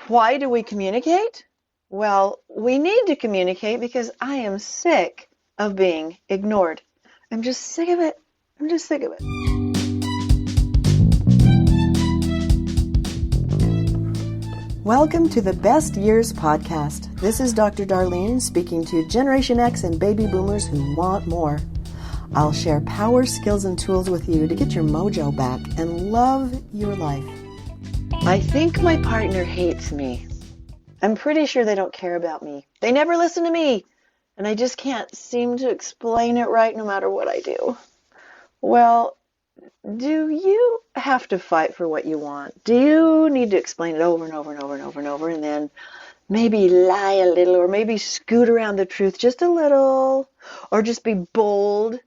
Why do we communicate? Well, we need to communicate because I am sick of being ignored. I'm just sick of it. I'm just sick of it. Welcome to the Best Years Podcast. This is Dr. Darlene speaking to Generation X and baby boomers who want more. I'll share power, skills, and tools with you to get your mojo back and love your life. I think my partner hates me. I'm pretty sure they don't care about me. They never listen to me, and I just can't seem to explain it right no matter what I do. Well, do you have to fight for what you want? Do you need to explain it over and over and over and over and over and then maybe lie a little or maybe scoot around the truth just a little or just be bold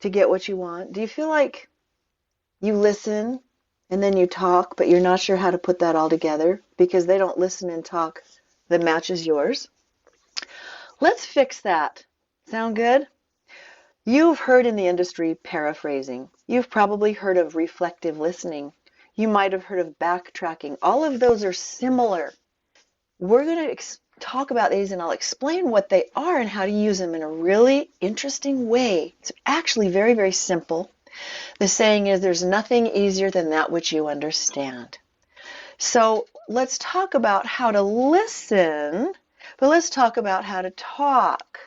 to get what you want? Do you feel like you listen and then you talk, but you're not sure how to put that all together because they don't listen and talk that matches yours? Let's fix that. Sound good? You've heard in the industry paraphrasing. You've probably heard of reflective listening. You might have heard of backtracking. All of those are similar. We're going to talk about these and I'll explain what they are and how to use them in a really interesting way. It's actually very, very simple. The saying is, there's nothing easier than that which you understand. So let's talk about how to listen, but let's talk about how to talk.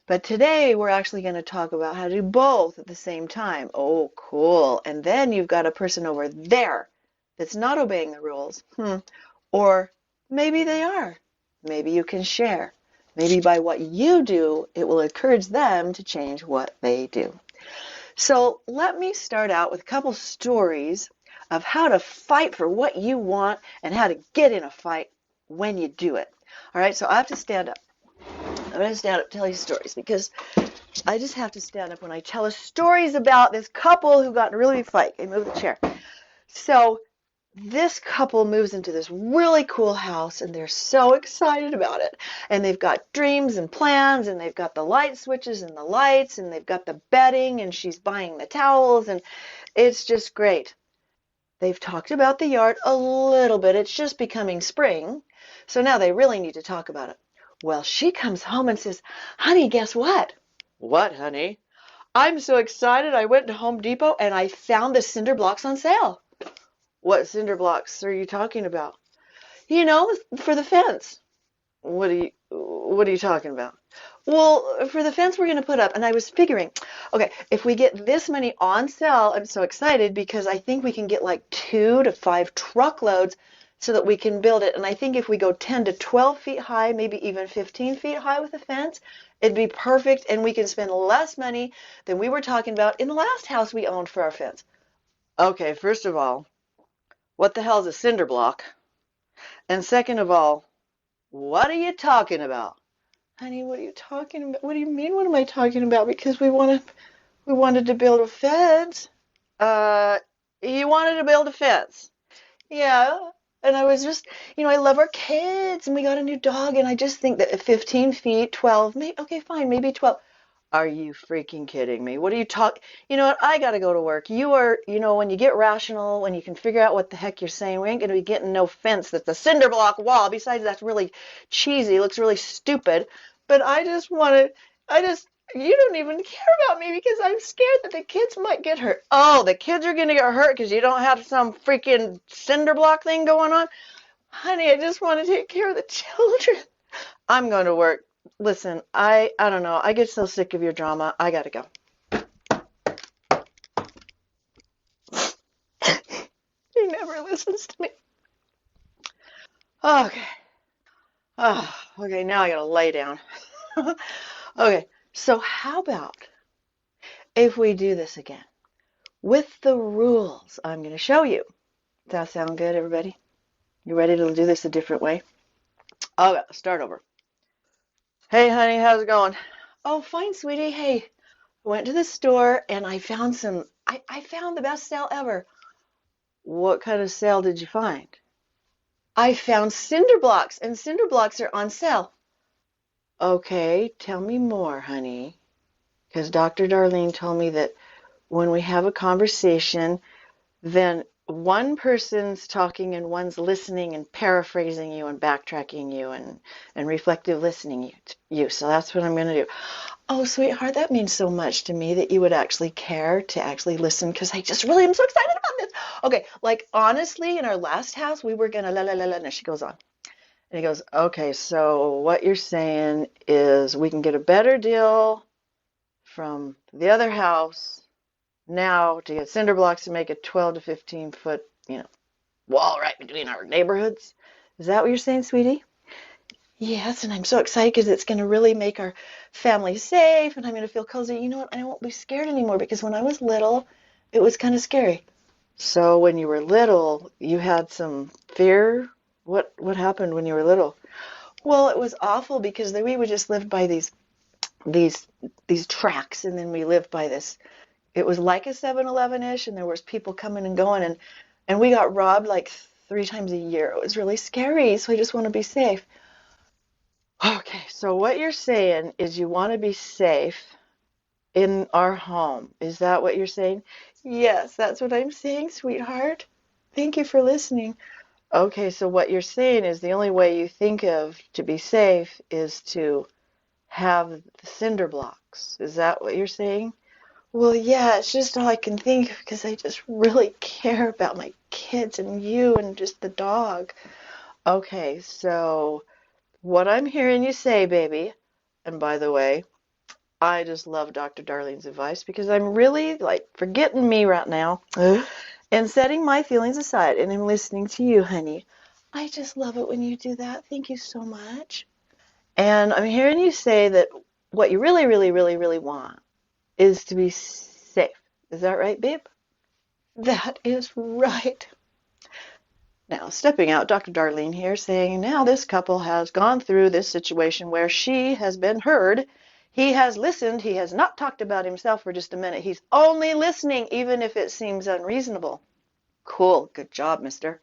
But today we're actually going to talk about how to do both at the same time. Oh, cool. And then you've got a person over there that's not obeying the rules. Or maybe they are. Maybe you can share. Maybe by what you do, it will encourage them to change what they do. So let me start out with a couple stories of how to fight for what you want and how to get in a fight when you do it. All right, so I have to stand up. I'm going to stand up and tell you stories because I just have to stand up when I tell stories about this couple who got in a really big fight. Okay, move the chair. So this couple moves into this really cool house and they're so excited about it. And they've got dreams and plans and they've got the light switches and the lights and they've got the bedding and she's buying the towels and it's just great. They've talked about the yard a little bit. It's just becoming spring. So now they really need to talk about it. Well, she comes home and says, honey, guess what? What, honey? I'm so excited. I went to Home Depot and I found the cinder blocks on sale. What cinder blocks are you talking about? You know, for the fence. What are you talking about? Well, for the fence we're going to put up. And I was figuring, okay, if we get this many on sale, I'm so excited because I think we can get like 2 to 5 truckloads so that we can build it. And I think if we go 10 to 12 feet high, maybe even 15 feet high with the fence, it'd be perfect and we can spend less money than we were talking about in the last house we owned for our fence. Okay, first of all, what the hell is a cinder block? And second of all, what are you talking about? Honey, what are you talking about? What do you mean, what am I talking about? Because we wanted to build a fence. You wanted to build a fence? Yeah. And I was just, I love our kids and we got a new dog and I just think that at 15 feet, 12, maybe, okay, fine, maybe 12. Are you freaking kidding me? What are you talking? You know what? I got to go to work. You are, when you get rational, when you can figure out what the heck you're saying, we ain't going to be getting no fence that's a cinder block wall. Besides, that's really cheesy. Looks really stupid. But you don't even care about me because I'm scared that the kids might get hurt. Oh, the kids are going to get hurt because you don't have some freaking cinder block thing going on? Honey, I just want to take care of the children. I'm going to work. Listen, I don't know. I get so sick of your drama. I got to go. He never listens to me. Okay. Oh, okay, now I got to lay down. Okay, so how about if we do this again with the rules I'm going to show you? Does that sound good, everybody? You ready to do this a different way? Okay, start over. Hey, honey, how's it going? Oh, fine, sweetie. Hey, I went to the store and I found I found the best sale ever. What kind of sale did you find? I found cinder blocks and cinder blocks are on sale. Okay, tell me more, honey. Because Dr. Darlene told me that when we have a conversation, then one person's talking and one's listening and paraphrasing you and backtracking you and reflective listening you. So that's what I'm going to do. Oh, sweetheart, that means so much to me that you would actually care to actually listen because I just really am so excited about this. Okay, like honestly, in our last house, we were going to la la la la. And she goes on. And he goes, okay, so what you're saying is we can get a better deal from the other house now to get cinder blocks to make a 12 to 15 foot, wall right between our neighborhoods. Is that what you're saying, sweetie? Yes, and I'm so excited because it's going to really make our family safe and I'm going to feel cozy. You know what? I won't be scared anymore because when I was little, it was kind of scary. So when you were little, you had some fear? What happened when you were little? Well, it was awful because we would just live by these these tracks and then we lived by this. It was like a 7-Eleven-ish and there was people coming and going and we got robbed like 3 times a year. It was really scary, so I just want to be safe. Okay, so what you're saying is you want to be safe in our home. Is that what you're saying? Yes, that's what I'm saying, sweetheart. Thank you for listening. Okay, so what you're saying is the only way you think of to be safe is to have the cinder blocks. Is that what you're saying? Well, yeah, it's just all I can think of because I just really care about my kids and you and just the dog. Okay, so what I'm hearing you say, baby, and by the way, I just love Dr. Darlene's advice because I'm really like forgetting me right now and setting my feelings aside and I'm listening to you, honey. I just love it when you do that. Thank you so much. And I'm hearing you say that what you really, really, really, really want is to be safe. Is that right, babe? That is right. Now, stepping out, Dr. Darlene here saying now this couple has gone through this situation where she has been heard. He has listened. He has not talked about himself for just a minute. He's only listening, even if it seems unreasonable. Cool. Good job, mister.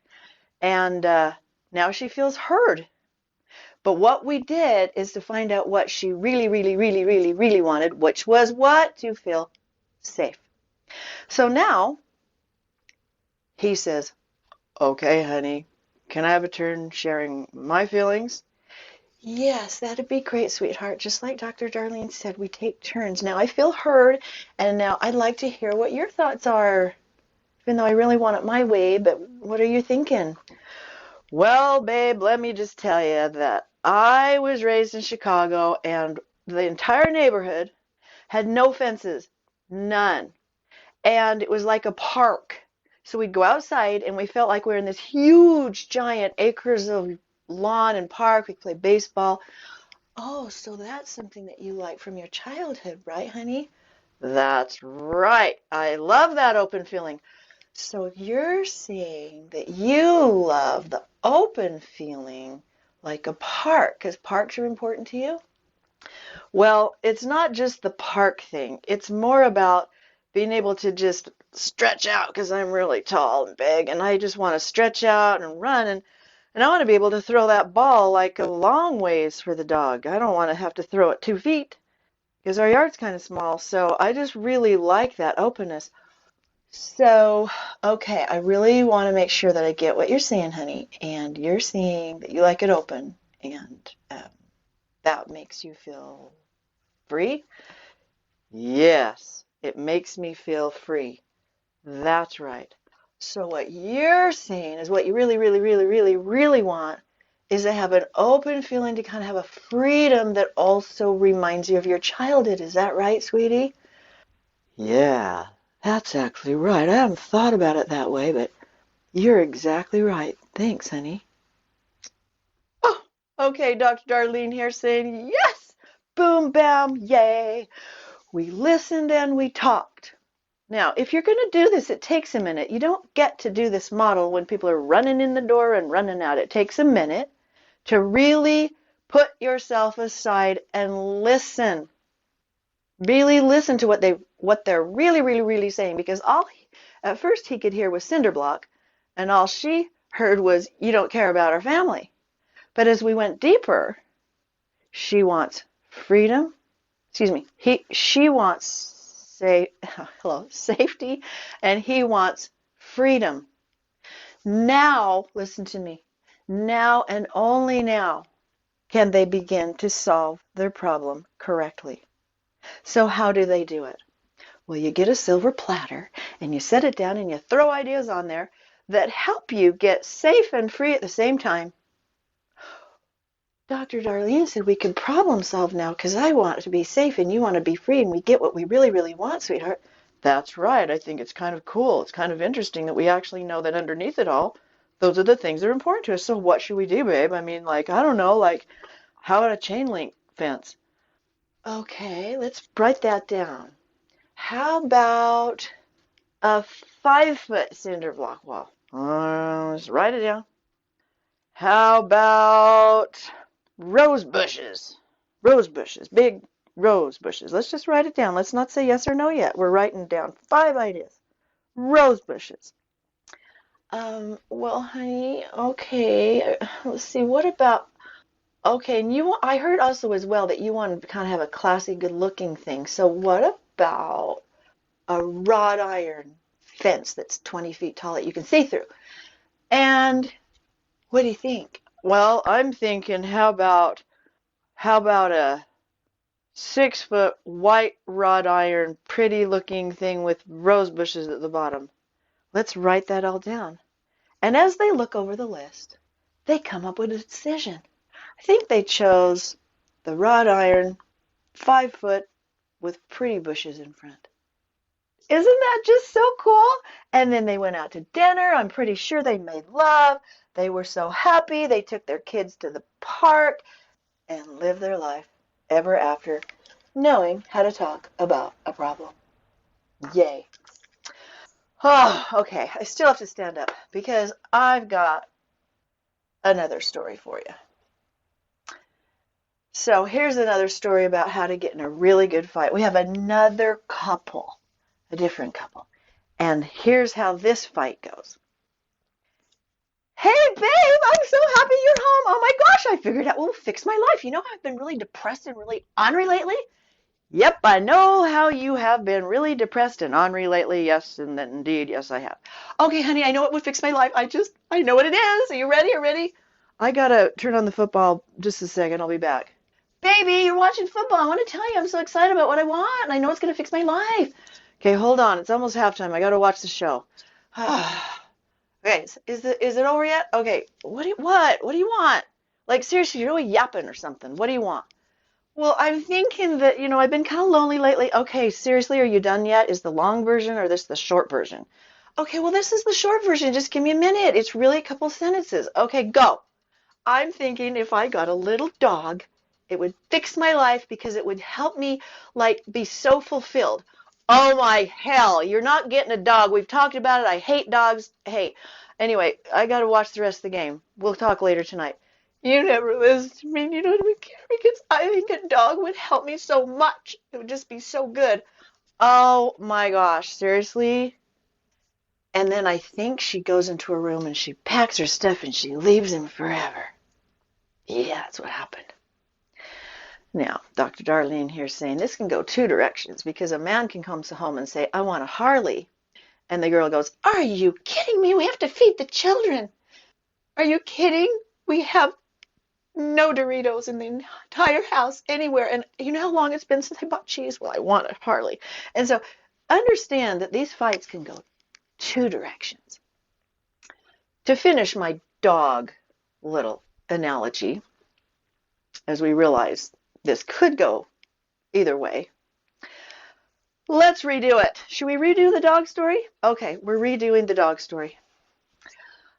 And now she feels heard. But what we did is to find out what she really, really, really, really, really wanted, which was what? To feel safe. So now he says, okay, honey, can I have a turn sharing my feelings? Yes, that'd be great, sweetheart. Just like Dr. Darlene said, we take turns. Now I feel heard, and now I'd like to hear what your thoughts are, even though I really want it my way, but what are you thinking? Well, babe, let me just tell you that I was raised in Chicago, and the entire neighborhood had no fences, none. And it was like a park. So we'd go outside and we felt like we were in this huge, giant acres of lawn and park. We'd play baseball. Oh, so that's something that you like from your childhood, right, honey? That's right. I love that open feeling. So you're saying that you love the open feeling like a park, because parks are important to you? Well, it's not just the park thing. It's more about being able to just stretch out because I'm really tall and big and I just want to stretch out and run and I want to be able to throw that ball like a long ways for the dog. I don't want to have to throw it 2 feet because our yard's kind of small. So I just really like that openness. So, okay, I really want to make sure that I get what you're saying, honey. And you're saying that you like it open and that makes you feel free? Yes, it makes me feel free. That's right. So what you're saying is what you really, really, really, really, really want is to have an open feeling to kind of have a freedom that also reminds you of your childhood. Is that right, sweetie? Yeah, that's actually right. I haven't thought about it that way, but you're exactly right. Thanks, honey. Oh, okay, Dr. Darlene here saying yes. Boom, bam, yay. We listened and we talked. Now, if you're going to do this, it takes a minute. You don't get to do this model when people are running in the door and running out. It takes a minute to really put yourself aside and listen. Really listen to what they're really, really, really saying, because at first he could hear was cinder block, and all she heard was you don't care about our family. But as we went deeper, she wants freedom. Excuse me. She wants safety, and he wants freedom. Now, listen to me, now and only now can they begin to solve their problem correctly. So how do they do it? Well, you get a silver platter and you set it down and you throw ideas on there that help you get safe and free at the same time. Dr. Darlene said we can problem solve now because I want to be safe and you want to be free and we get what we really, really want, sweetheart. That's right. I think it's kind of cool. It's kind of interesting that we actually know that underneath it all, those are the things that are important to us. So what should we do, babe? I mean, like, I don't know, like, how about a chain link fence? Okay, let's write that down. How about a 5-foot cinder block wall? Let's write it down. How about rose bushes? Rose bushes, big rose bushes. Let's just write it down. Let's not say yes or no yet. We're writing down 5 ideas. Rose bushes. Well, honey, okay. Let's see. What about? Okay, and I heard also as well that you want to kind of have a classy, good-looking thing. So what about a wrought iron fence that's 20 feet tall that you can see through? And what do you think? Well, I'm thinking, how about a 6-foot white wrought iron, pretty looking thing with rose bushes at the bottom? Let's write that all down. And as they look over the list, they come up with a decision. I think they chose the wrought iron, 5-foot, with pretty bushes in front. Isn't that just so cool? And then they went out to dinner. I'm pretty sure they made love. They were so happy. They took their kids to the park and lived their life ever after, knowing how to talk about a problem. Yay. Oh, okay. I still have to stand up because I've got another story for you. So here's another story about how to get in a really good fight. We have another couple, a different couple. And here's how this fight goes. Hey, babe, I'm so happy you're home. Oh my gosh, I figured out what will fix my life. You know, I've been really depressed and really ornery lately. Yep, I know how you have been really depressed and ornery lately. Yes, and then indeed, yes, I have. Okay, honey, I know what would fix my life. I know what it is. Are you ready? Are you ready? I gotta turn on the football just a second. I'll be back. Baby, you're watching football. I want to tell you, I'm so excited about what I want, and I know it's going to fix my life. Okay, hold on. It's almost halftime. I got to watch the show. Okay, is it over yet? Okay, what do you want? Like, seriously, you're really yapping or something. What do you want? Well, I'm thinking that, I've been kind of lonely lately. Okay, seriously, are you done yet? Is the long version or this the short version? Okay, well, this is the short version. Just give me a minute. It's really a couple sentences. Okay, go. I'm thinking if I got a little dog, it would fix my life because it would help me, like, be so fulfilled. Oh my hell, you're not getting a dog. We've talked about it. I hate dogs. Hey, anyway, I got to watch the rest of the game. We'll talk later tonight. You never listen to me. You don't even care because I think a dog would help me so much. It would just be so good. Oh my gosh, seriously? And then I think she goes into her room and she packs her stuff and she leaves him forever. Yeah, that's what happened. Now, Dr. Darlene here saying this can go 2 directions because a man can come home and say, I want a Harley. And the girl goes, are you kidding me? We have to feed the children. Are you kidding? We have no Doritos in the entire house anywhere. And you know how long it's been since I bought cheese? Well, I want a Harley. And so understand that these fights can go 2 directions. To finish my dog little analogy, as we realize this could go either way, let's redo it. Should we redo the dog story? Okay, we're redoing the dog story.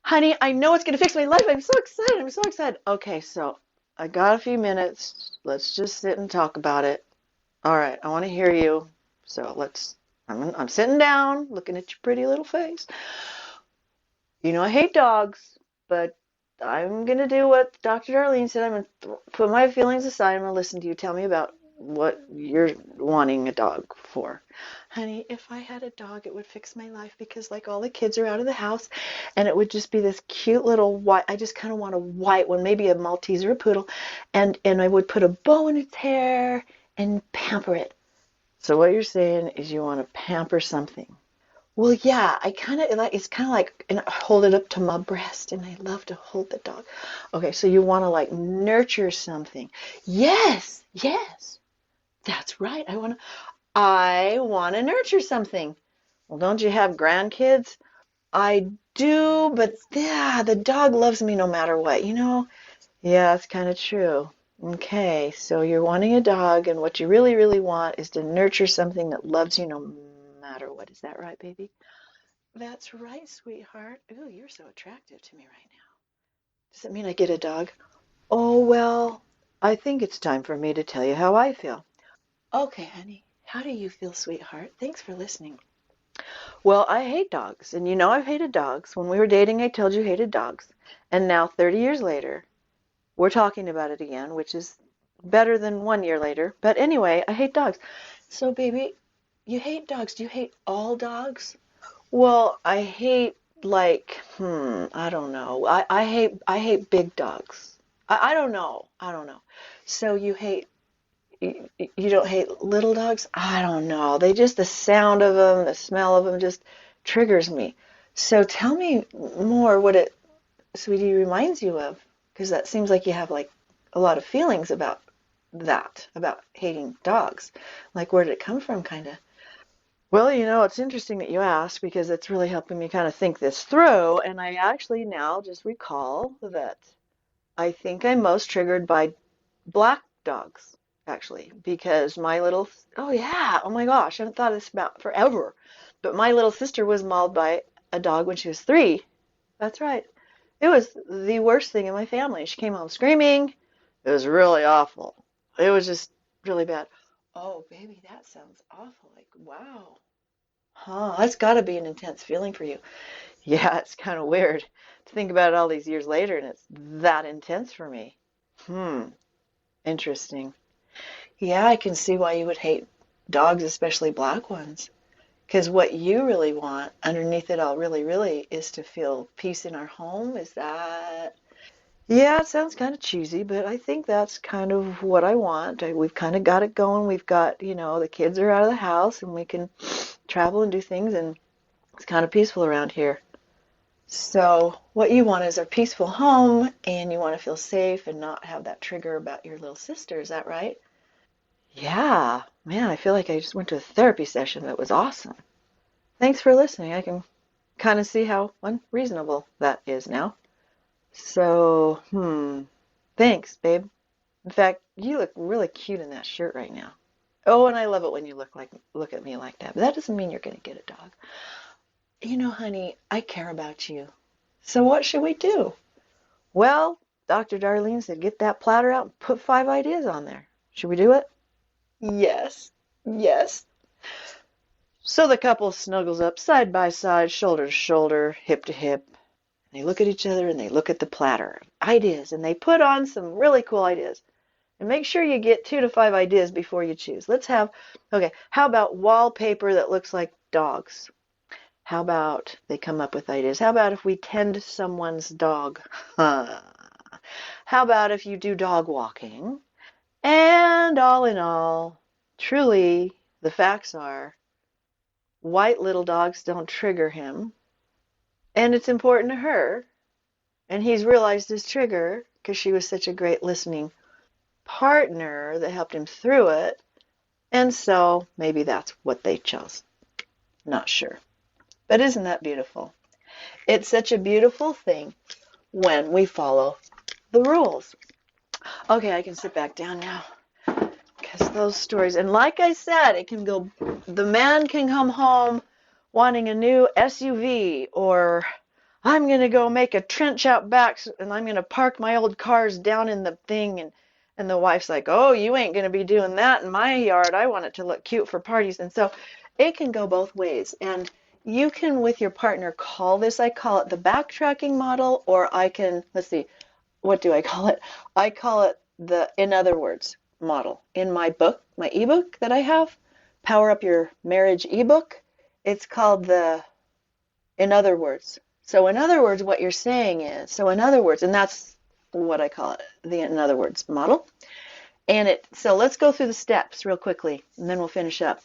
Honey, I know it's going to fix my life. I'm so excited. I'm so excited. Okay, so I got a few minutes. Let's just sit and talk about it. All right, I want to hear you. So I'm sitting down, looking at your pretty little face. You know I hate dogs, but I'm going to do what Dr. Darlene said. I'm going to put my feelings aside. I'm going to listen to you. Tell me about what you're wanting a dog for. Honey, if I had a dog, it would fix my life because, like, all the kids are out of the house, and it would just be this cute little white, I just kind of want a white one, maybe a Maltese or a poodle, and I would put a bow in its hair and pamper it. So what you're saying is you want to pamper something. Well, yeah, I kind of like it's kind of like and I hold it up to my breast and I love to hold the dog. Okay, so you want to like nurture something. Yes, yes. That's right. I want to nurture something. Well, don't you have grandkids? I do, but yeah, the dog loves me no matter what, you know? Yeah, that's kind of true. Okay, so you're wanting a dog, and what you really, really want is to nurture something that loves you no matter what. Is that right, baby? That's right, sweetheart. Ooh, you're so attractive to me right now. Does it mean I get a dog? Oh, well, I think it's time for me to tell you how I feel. Okay, honey. How do you feel, sweetheart? Thanks for listening. Well, I hate dogs, and you know I've hated dogs. When we were dating, I told you I hated dogs. And now, 30 years later, we're talking about it again, which is better than 1 year later. But anyway, I hate dogs. So, baby, you hate dogs. Do you hate all dogs? Well, I hate I don't know. I hate big dogs. I don't know. I don't know. So you don't hate little dogs? I don't know. They just the sound of them, the smell of them just triggers me. So tell me more what it, sweetie, reminds you of, because that seems like you have like a lot of feelings about that, about hating dogs. Like where did it come from, kind of? Well, you know, it's interesting that you ask because it's really helping me kind of think this through. And I actually now just recall that I think I'm most triggered by black dogs, actually, because my little, oh yeah, oh my gosh, I haven't thought of this about forever. But my little sister was mauled by a dog when she was 3. That's right. It was the worst thing in my family. She came home screaming. It was really awful. It was just really bad. Oh, baby, that sounds awful. Like, wow. Huh, that's got to be an intense feeling for you. Yeah, it's kind of weird to think about it all these years later, and it's that intense for me. Hmm, interesting. Yeah, I can see why you would hate dogs, especially black ones. Because what you really want underneath it all, really, really, is to feel peace in our home. Is that? Yeah, it sounds kind of cheesy, but I think that's kind of what I want. We've kind of got it going. We've got, the kids are out of the house and we can travel and do things, and it's kind of peaceful around here. So, what you want is a peaceful home and you want to feel safe and not have that trigger about your little sister. Is that right? Yeah, man, I feel like I just went to a therapy session that was awesome. Thanks for listening. I can kind of see how unreasonable that is now. So, thanks, babe. In fact, you look really cute in that shirt right now. Oh, and I love it when you look at me like that. But that doesn't mean you're going to get a dog. You know, honey, I care about you. So what should we do? Well, Dr. Darlene said get that platter out and put 5 ideas on there. Should we do it? Yes. Yes. So the couple snuggles up side by side, shoulder to shoulder, hip to hip. They look at each other and they look at the platter. Ideas. And they put on some really cool ideas. And make sure you get 2 to 5 ideas before you choose. Okay, how about wallpaper that looks like dogs? How about they come up with ideas? How about if we tend someone's dog? How about if you do dog walking? And all in all, truly, the facts are white little dogs don't trigger him. And it's important to her. And he's realized his trigger because she was such a great listening partner that helped him through it. And so maybe that's what they chose. Not sure. But isn't that beautiful? It's such a beautiful thing when we follow the rules. Okay, I can sit back down now. Because those stories, and like I said, the man can come home wanting a new SUV, or I'm going to go make a trench out back and I'm going to park my old cars down in the thing. And the wife's like, oh, you ain't going to be doing that in my yard. I want it to look cute for parties. And so it can go both ways. And you can, with your partner, call this, I call it the backtracking model, or I can, let's see, what do I call it? I call it the in other words model. In my book, my ebook that I have, Power Up Your Marriage ebook, it's called the in other words. So in other words, what you're saying is, so in other words, and that's what I call it, the in other words model. So let's go through the steps real quickly, and then we'll finish up.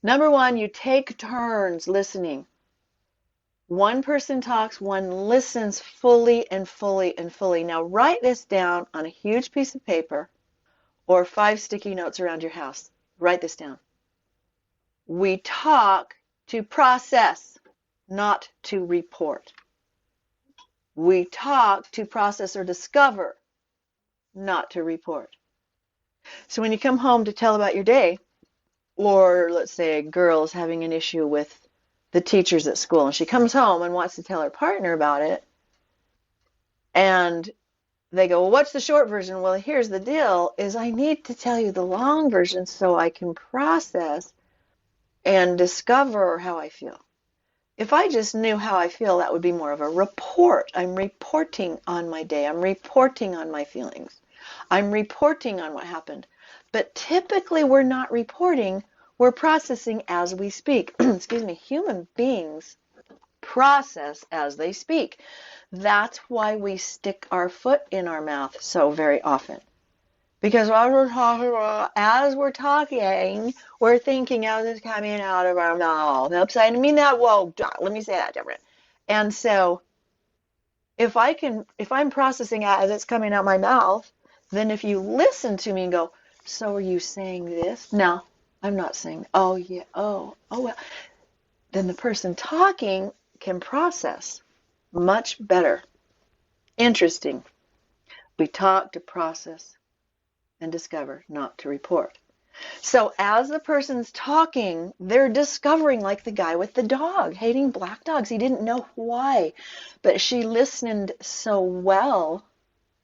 Number one, you take turns listening. One person talks, one listens fully and fully and fully. Now write this down on a huge piece of paper or 5 sticky notes around your house. Write this down. We talk to process, not to report. We talk to process or discover, not to report. So when you come home to tell about your day, or let's say a girl is having an issue with the teachers at school, and she comes home and wants to tell her partner about it, and they go, well, what's the short version? Well, here's the deal, is I need to tell you the long version so I can process and discover how I feel. If I just knew how I feel, that would be more of a report. I'm reporting on my day. I'm reporting on my feelings. I'm reporting on what happened. But typically we're not reporting. We're processing as we speak. Excuse me. Human beings process as they speak. That's why we stick our foot in our mouth so very often. Because as we're talking, we're thinking as it's coming out of our mouth. Oops, I didn't mean that. Whoa, let me say that different. And so if I'm processing as it's coming out my mouth, then if you listen to me and go, so are you saying this? No, I'm not saying, oh yeah, oh well. Then the person talking can process much better. Interesting. We talk to process and discover, not to report. So as the person's talking, they're discovering, like the guy with the dog, hating black dogs. He didn't know why, but she listened so well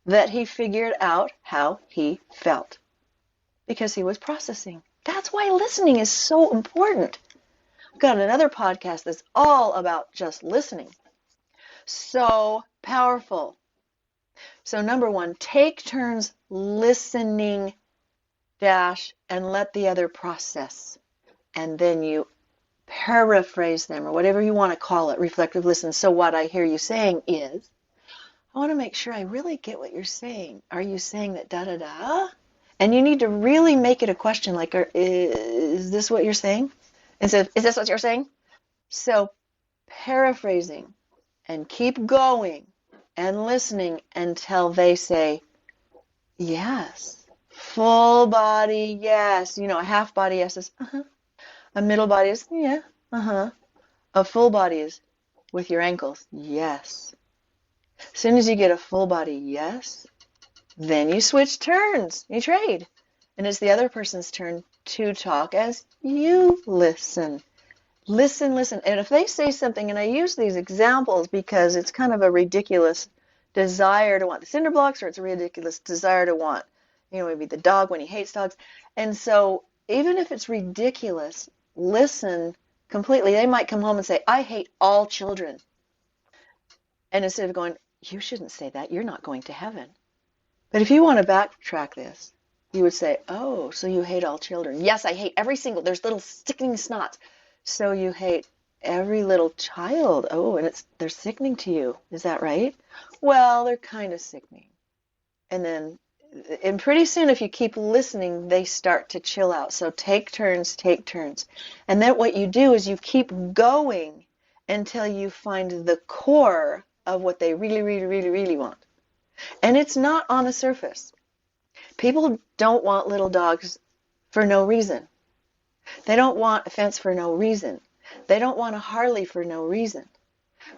that he figured out how he felt because he was processing. That's why listening is so important. I've got another podcast that's all about just listening. So powerful. So number one, take turns listening and let the other process. And then you paraphrase them or whatever you want to call it, reflective listen. So what I hear you saying is, I want to make sure I really get what you're saying. Are you saying that da-da-da? And you need to really make it a question like, is this what you're saying? Instead of, is this what you're saying? So paraphrasing and keep going and listening until they say, yes. Full body, yes. You know, a half body yes is, uh-huh. A middle body is, yeah, uh-huh. A full body is, with your ankles, yes. As soon as you get a full body yes, then you switch turns, you trade. And it's the other person's turn to talk as you listen. Listen, listen. And if they say something, and I use these examples because it's kind of a ridiculous desire to want the cinder blocks, or it's a ridiculous desire to want, you know, maybe the dog when he hates dogs. And so even if it's ridiculous, listen completely. They might come home and say, I hate all children. And instead of going, you shouldn't say that, you're not going to heaven. But if you want to backtrack this, you would say, oh, so you hate all children. Yes, I hate every single, there's little sickening snots. So you hate every little child. Oh, and they're sickening to you. Is that right? Well, they're kind of sickening. And pretty soon, if you keep listening, they start to chill out. So take turns, take turns. And then what you do is you keep going until you find the core of what they really, really, really, really want. And it's not on the surface. People don't want little dogs for no reason. They don't want a fence for no reason. They don't want a Harley for no reason.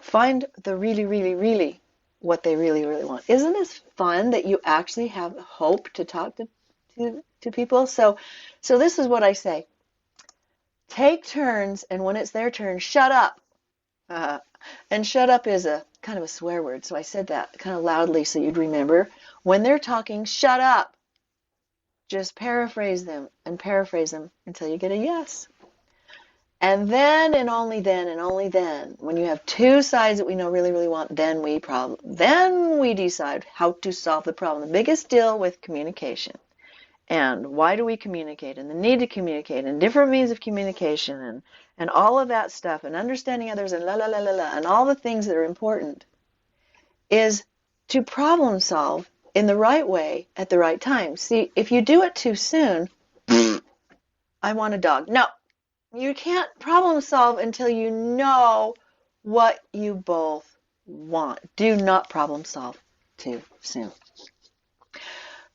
Find the really, really, really what they really, really want. Isn't this fun that you actually have hope to talk to people? So this is what I say. Take turns, and when it's their turn, shut up. And shut up is a kind of a swear word, so I said that kind of loudly so you'd remember. When they're talking, shut up. Just paraphrase them and paraphrase them until you get a yes. And then and only then, when you have two sides that we know really, really want, then we decide how to solve the problem. The biggest deal with communication. And why do we communicate? And the need to communicate and different means of communication and all of that stuff and understanding others and and all the things that are important is to problem solve in the right way at the right time. See, if you do it too soon, I want a dog. No, You can't problem solve until you know what you both want. Do not problem solve too soon.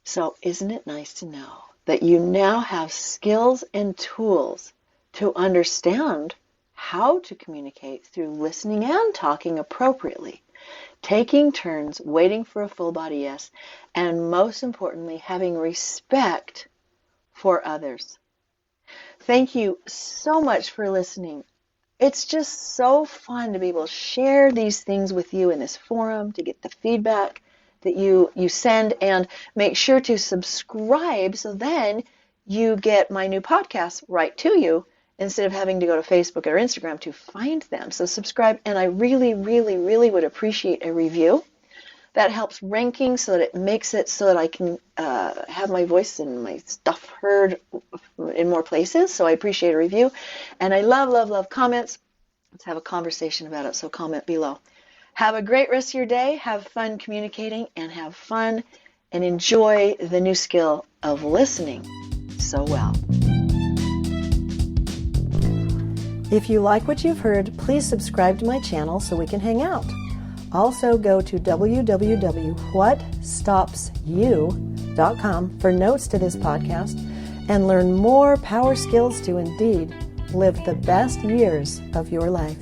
So isn't it nice to know that you now have skills and tools to understand how to communicate through listening and talking appropriately, taking turns, waiting for a full body yes, and most importantly, having respect for others. Thank you so much for listening. It's just so fun to be able to share these things with you in this forum, to get the feedback that you send, and make sure to subscribe so then you get my new podcasts right to you instead of having to go to Facebook or Instagram to find them. So subscribe, and I really, really, really would appreciate a review. That helps ranking so that it makes it so that I can have my voice and my stuff heard in more places. So I appreciate a review. And I love, love, love comments. Let's have a conversation about it. So comment below. Have a great rest of your day. Have fun communicating and have fun and enjoy the new skill of listening so well. If you like what you've heard, please subscribe to my channel so we can hang out. Also go to www.whatstopsyou.com for notes to this podcast and learn more power skills to indeed live the best years of your life.